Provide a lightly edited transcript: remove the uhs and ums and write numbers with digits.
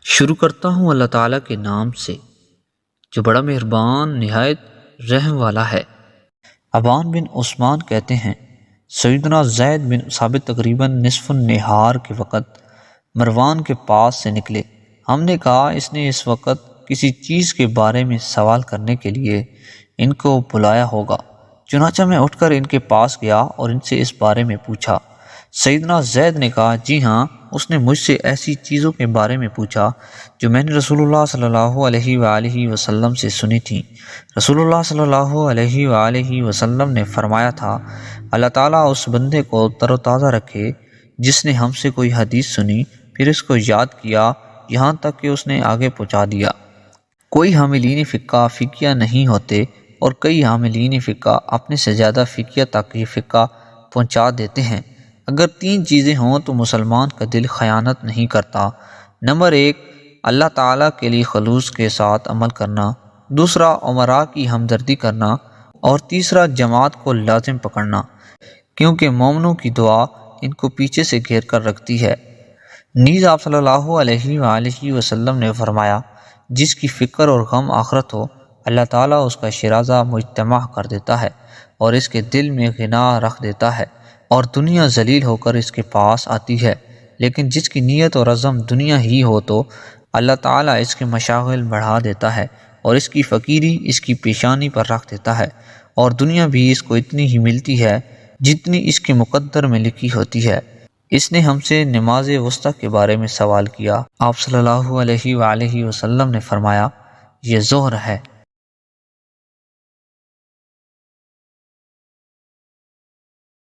شروع کرتا ہوں اللہ تعالیٰ کے نام سے جو بڑا مہربان نہایت رحم والا ہے۔ ابان بن عثمان کہتے ہیں سیدنا زید بن ثابت تقریباً نصف النہار کے وقت مروان کے پاس سے نکلے۔ ہم نے کہا اس نے اس وقت کسی چیز کے بارے میں سوال کرنے کے لیے ان کو بلایا ہوگا، چنانچہ میں اٹھ کر ان کے پاس گیا اور ان سے اس بارے میں پوچھا۔ سیدنا زید نے کہا جی ہاں، اس نے مجھ سے ایسی چیزوں کے بارے میں پوچھا جو میں نے رسول اللہ صلی اللہ علیہ وآلہ وسلم سے سنی تھیں۔ رسول اللہ صلی اللہ علیہ وآلہ وسلم نے فرمایا تھا اللہ تعالیٰ اس بندے کو تر و تازہ رکھے جس نے ہم سے کوئی حدیث سنی پھر اس کو یاد کیا یہاں تک کہ اس نے آگے پہنچا دیا۔ کوئی حاملین فقہ فقیہ نہیں ہوتے اور کئی حاملین فقہ اپنے سے زیادہ فقیہ تک یہ فقہ پہنچا دیتے ہیں۔ اگر تین چیزیں ہوں تو مسلمان کا دل خیانت نہیں کرتا۔ نمبر 1، اللہ تعالیٰ کے لیے خلوص کے ساتھ عمل کرنا، دوسرا امراء کی ہمدردی کرنا، اور تیسرا جماعت کو لازم پکڑنا، کیونکہ مومنوں کی دعا ان کو پیچھے سے گھیر کر رکھتی ہے۔ نیز آپ صلی اللہ علیہ وآلہ وسلم نے فرمایا جس کی فکر اور غم آخرت ہو اللہ تعالیٰ اس کا شیرازہ مجتمع کر دیتا ہے اور اس کے دل میں غنا رکھ دیتا ہے اور دنیا ذلیل ہو کر اس کے پاس آتی ہے، لیکن جس کی نیت اور عزم دنیا ہی ہو تو اللہ تعالیٰ اس کے مشاغل بڑھا دیتا ہے اور اس کی فقیری اس کی پیشانی پر رکھ دیتا ہے، اور دنیا بھی اس کو اتنی ہی ملتی ہے جتنی اس کے مقدر میں لکھی ہوتی ہے۔ اس نے ہم سے نماز وسطیٰ کے بارے میں سوال کیا۔ آپ صلی اللہ علیہ وآلہ وسلم نے فرمایا یہ ظہر ہے۔